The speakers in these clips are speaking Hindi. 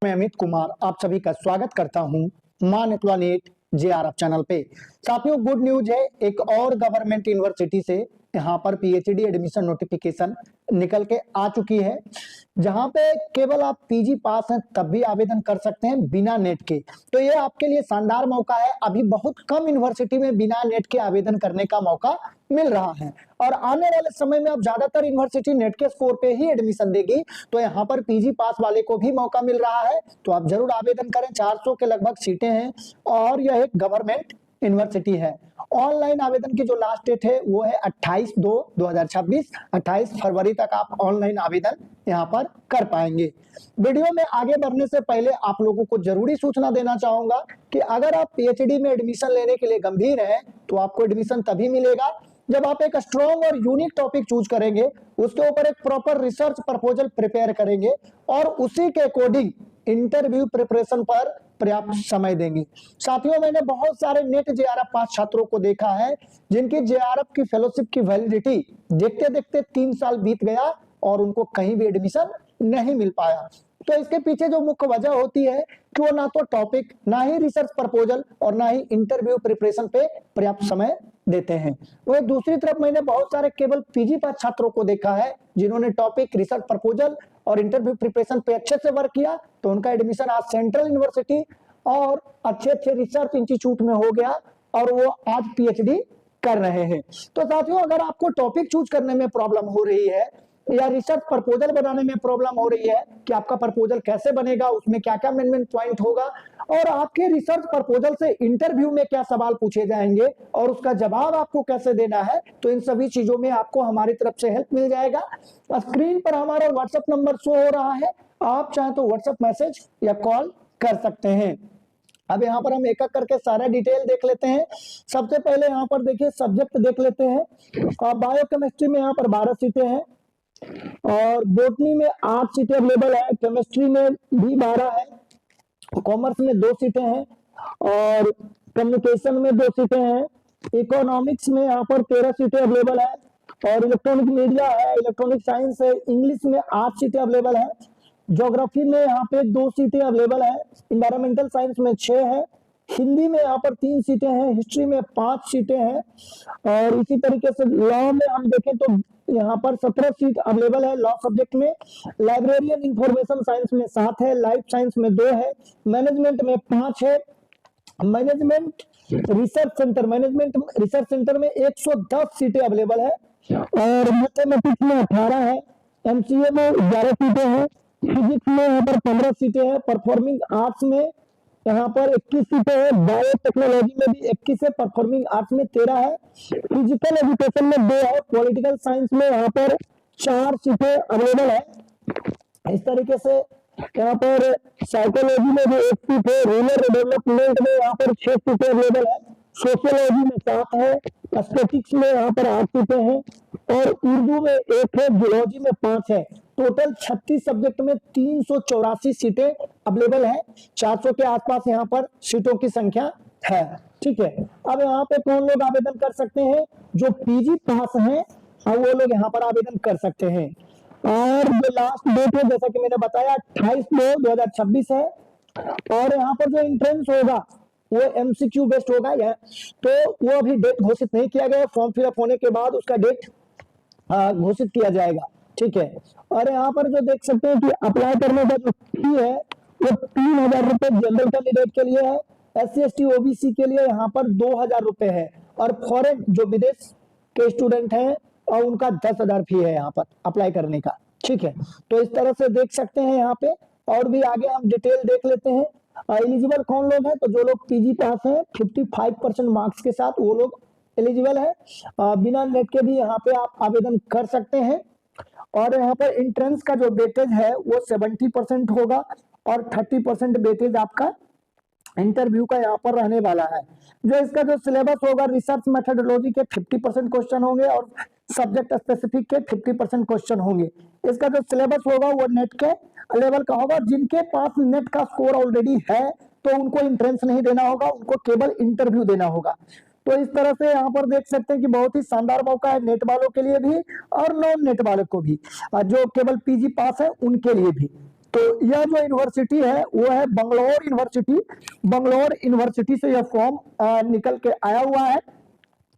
मैं अमित कुमार आप सभी का स्वागत करता हूं मां नेटवा नेट जेआरएफ चैनल पे। साथियों, गुड न्यूज है, एक और गवर्नमेंट यूनिवर्सिटी से यहाँ पर पीएचडी एडमिशन नोटिफिकेशन निकल के आ चुकी है, जहां पे केवल आप पीजी पास हैं तब भी आवेदन कर सकते हैं बिना नेट के। तो ये आपके लिए शानदार मौका है। अभी बहुत कम यूनिवर्सिटी में बिना नेट के आवेदन करने का मौका मिल रहा है और आने वाले समय में अब ज्यादातर यूनिवर्सिटी नेट के स्कोर पे ही एडमिशन देगी। तो यहाँ पर पीजी पास वाले को भी मौका मिल रहा है, तो आप जरूर आवेदन करें। 400 के लगभग सीटें हैं और यह एक गवर्नमेंट यूनिवर्सिटी है। ऑनलाइन आवेदन की जो लास्ट डेट है वो है 28/2/2026। 28 फरवरी तक आप ऑनलाइन आवेदन यहाँ पर कर पाएंगे। वीडियो में आगे बढ़ने से पहले आप लोगों को जरूरी सूचना देना चाहूंगा कि अगर आप पीएचडी में एडमिशन लेने के लिए गंभीर हैं तो आपको एडमिशन तभी मिलेगा जब आप एक स्ट्रॉन्ग और यूनिक टॉपिक चूज करेंगे, उसके ऊपर एक प्रॉपर रिसर्च प्रपोजल प्रिपेयर करेंगे और उसी के अकॉर्डिंग इंटरव्यू प्रिपरेशन पर पर्याप्त समय देंगे। साथियों, मैंने बहुत सारे नेट जेआरएफ पास छात्रों को देखा है जिनकी जेआरएफ की फेलोशिप की वैलिडिटी देखते देखते 3 साल बीत गया और उनको कहीं भी एडमिशन नहीं मिल पाया। तो इसके पीछे जो मुख्य वजह होती है कि वो ना तो टॉपिक, ना ही रिसर्च प्रपोजल और ना ही इंटरव्यू प्रिपरेशन पे पर्याप्त समय देते हैं। वही दूसरी तरफ मैंने बहुत सारे केवल पीजी पास छात्रों को देखा है जिन्होंने टॉपिक, रिसर्च प्रपोजल और इंटरव्यू प्रिपरेशन पे अच्छे से वर्क किया, तो उनका एडमिशन आज सेंट्रल यूनिवर्सिटी और अच्छे रिसर्च इंस्टीट्यूट में हो गया और वो आज पीएचडी कर रहे हैं। तो साथियों, अगर आपको टॉपिक चूज करने में प्रॉब्लम हो रही है या रिसर्च प्रपोजल बनाने में प्रॉब्लम हो रही है कि आपका प्रपोजल कैसे बनेगा, उसमें क्या क्या अमेंडमेंट पॉइंट होगा और आपके रिसर्च प्रपोजल से इंटरव्यू में क्या सवाल पूछे जाएंगे और उसका जवाब आपको कैसे देना है, तो इन सभी चीजों में आपको हमारी तरफ से हेल्प मिल जाएगा। स्क्रीन पर हमारा व्हाट्सएप नंबर शो हो रहा है, आप चाहें तो व्हाट्सएप मैसेज या कॉल कर सकते हैं। अब यहाँ पर हम एक एक करके सारा डिटेल देख लेते हैं। सबसे पहले यहाँ पर देखिए सब्जेक्ट देख लेते हैं। बायोकेमिस्ट्री में यहाँ पर 12 सीटें हैं और बॉटनी में 8 सीटें अवेलेबल है, केमिस्ट्री में भी 12 है, कॉमर्स में 2 सीटें हैं और कम्युनिकेशन में 2 सीटें हैं, इकोनॉमिक्स में यहाँ पर 13 सीटें अवेलेबल है और इलेक्ट्रॉनिक मीडिया है, इलेक्ट्रॉनिक साइंस है, इंग्लिश में 8 सीटें अवेलेबल है, ज्योग्राफी में यहाँ पे 2 सीटें अवेलेबल है, इन्वायरमेंटल साइंस में 6 है, हिंदी में यहाँ पर 3 सीटें हैं, हिस्ट्री में 5 सीटें हैं और इसी तरीके से लॉ में हम देखें तो यहाँ पर 17 सीट अवेलेबल है लॉ सब्जेक्ट में। लाइब्रेरियन इंफॉर्मेशन साइंस में 7 है, लाइफ साइंस में 2 है, मैनेजमेंट में 5 है, मैनेजमेंट रिसर्च सेंटर में 110 सीटें अवेलेबल है और मैथमेटिक्स में 18 है, एमसीए में 11 सीटें हैं, फिजिक्स में यहाँ पर 15 सीटें हैं, परफॉर्मिंग आर्ट्स में यहाँ पर 21 सीटें हैं, बायोटेक्नोलॉजी में भी 21 है, परफॉर्मिंग आर्ट्स में 13 है, फिजिकल एजुकेशन में 2 है, पॉलिटिकल साइंस में यहाँ पर 4 सीटें अवेलेबल है। इस तरीके से यहाँ पर साइकोलॉजी में भी 1 सीट है, रूरल डेवलपमेंट में यहाँ पर 6 सीटें अवेलेबल है, सोशियोलॉजी में 7 है, एस्थेटिक्स में यहाँ पर 8 सीटें हैं और उर्दू में 1 है, जियोलॉजी में 5 है। टोटल 36 सब्जेक्ट में 384 सीटें अवेलेबल है। 400 के आसपास यहाँ पर सीटों की संख्या है। ठीक है, अब यहाँ पे कौन लोग आवेदन कर सकते हैं? जो पीजी पास हैं वो लोग यहाँ पर आवेदन कर सकते हैं और जो लास्ट डेट है जैसा कि मैंने बताया 28/2/2026 है और यहाँ पर जो एंट्रेंस होगा वो एमसीक्यू बेस्ड होगा तो वो अभी डेट घोषित नहीं किया गया, फॉर्म फिलअप होने के बाद उसका डेट घोषित किया जाएगा। ठीक है, और यहाँ पर जो देख सकते हैं कि अप्लाई करने का जो फी है वो 3000 रुपए जनरल कैंडिडेट के लिए है, SC/ST OBC के लिए यहाँ पर 2000 रुपए है और फॉरेन जो विदेश के स्टूडेंट हैं और उनका 10,000 फी है यहाँ पर अप्लाई करने का। ठीक है, तो इस तरह से देख सकते हैं यहाँ पे और भी आगे हम डिटेल देख लेते हैं। एलिजिबल कौन लोग हैं? तो जो लोग पीजी पास हैं 55% मार्क्स के साथ वो लोग एलिजिबल है। बिना नेट के भी यहाँ पे आप आवेदन कर सकते हैं और यहाँ पर एंट्रेंस का जो वेटेज है वो 70% होगा और 30% वेटेज आपका इंटरव्यू का यहाँ पर रहने वाला है। जो इसका जो सिलेबस होगा, रिसर्च मेथोडोलॉजी के 50% क्वेश्चन होंगे और सब्जेक्ट स्पेसिफिक के 50% क्वेश्चन होंगे। इसका जो सिलेबस होगा वो नेट के लेवल का होगा। जिनके पास नेट का स्कोर ऑलरेडी है तो उनको एंट्रेंस नहीं देना होगा, उनको केवल इंटरव्यू देना होगा। तो इस तरह से यहाँ पर देख सकते हैं कि बहुत ही शानदार मौका है नेट वालों के लिए भी और नॉन नेट वालों को भी, जो केवल पीजी पास है उनके लिए भी। तो यह जो यूनिवर्सिटी है वो है बंगलोर यूनिवर्सिटी। बंगलोर यूनिवर्सिटी से यह फॉर्म निकल के आया हुआ है।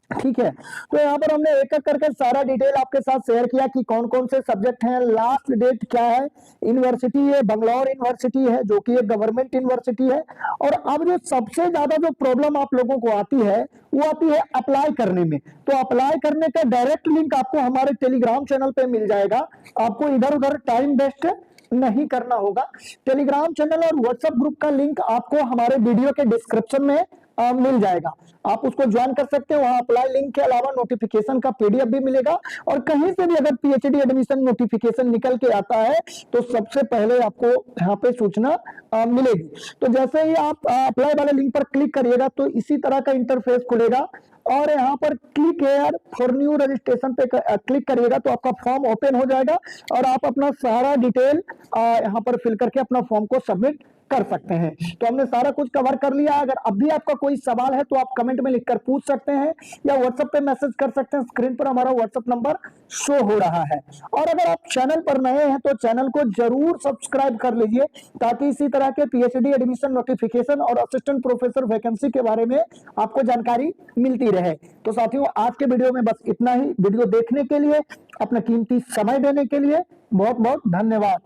ठीक है, तो यहाँ पर हमने एक एक करके सारा डिटेल आपके साथ शेयर किया कि कौन कौन से सब्जेक्ट हैं, लास्ट डेट क्या है, यूनिवर्सिटी है बंगलौर यूनिवर्सिटी है जो कि एक गवर्नमेंट यूनिवर्सिटी है। और अब जो सबसे ज्यादा जो प्रॉब्लम आप लोगों को आती है वो आती है अप्लाई करने में। तो अप्लाई करने का डायरेक्ट लिंक आपको हमारे टेलीग्राम चैनल पे मिल जाएगा, आपको इधर उधर टाइम वेस्ट नहीं करना होगा। टेलीग्राम चैनल और व्हाट्सएप ग्रुप का लिंक आपको हमारे वीडियो के डिस्क्रिप्शन में मिल जाएगा, आप उसको ज्वाइन कर सकते हो। वहां अप्लाई लिंक के अलावा नोटिफिकेशन का पीडीएफ भी मिलेगा, और कहीं से भी अगर पीएचडी एडमिशन नोटिफिकेशन निकल के आता है तो सबसे पहले आपको यहाँ पे सूचना मिलेगी। तो जैसे ही आप अप्लाई वाले लिंक पर क्लिक करिएगा तो इसी तरह का इंटरफेस खुलेगा, और यहाँ पर click here for new registration पे क्लिक करिएगा तो आपका फॉर्म ओपन हो जाएगा, और आप अपना सारा डिटेल यहाँ पर फिल करके अपना फॉर्म को सबमिट कर सकते हैं। तो हमने सारा कुछ कवर कर लिया। अगर अब भी आपका कोई सवाल है तो आप कमेंट में लिखकर पूछ सकते हैं, या व्हाट्सएप पे मैसेज कर सकते हैं। स्क्रीन पर हमारा व्हाट्सएप नंबर शो हो रहा है। और अगर आप चैनल पर नए हैं तो चैनल को जरूर सब्सक्राइब कर लीजिए, ताकि इसी तरह के पीएचडी एडमिशन नोटिफिकेशन और असिस्टेंट प्रोफेसर वैकेंसी के बारे में आपको जानकारी मिलती रहे। तो साथियों, आज के वीडियो में बस इतना ही। वीडियो देखने के लिए, अपना कीमती समय देने के लिए बहुत बहुत धन्यवाद।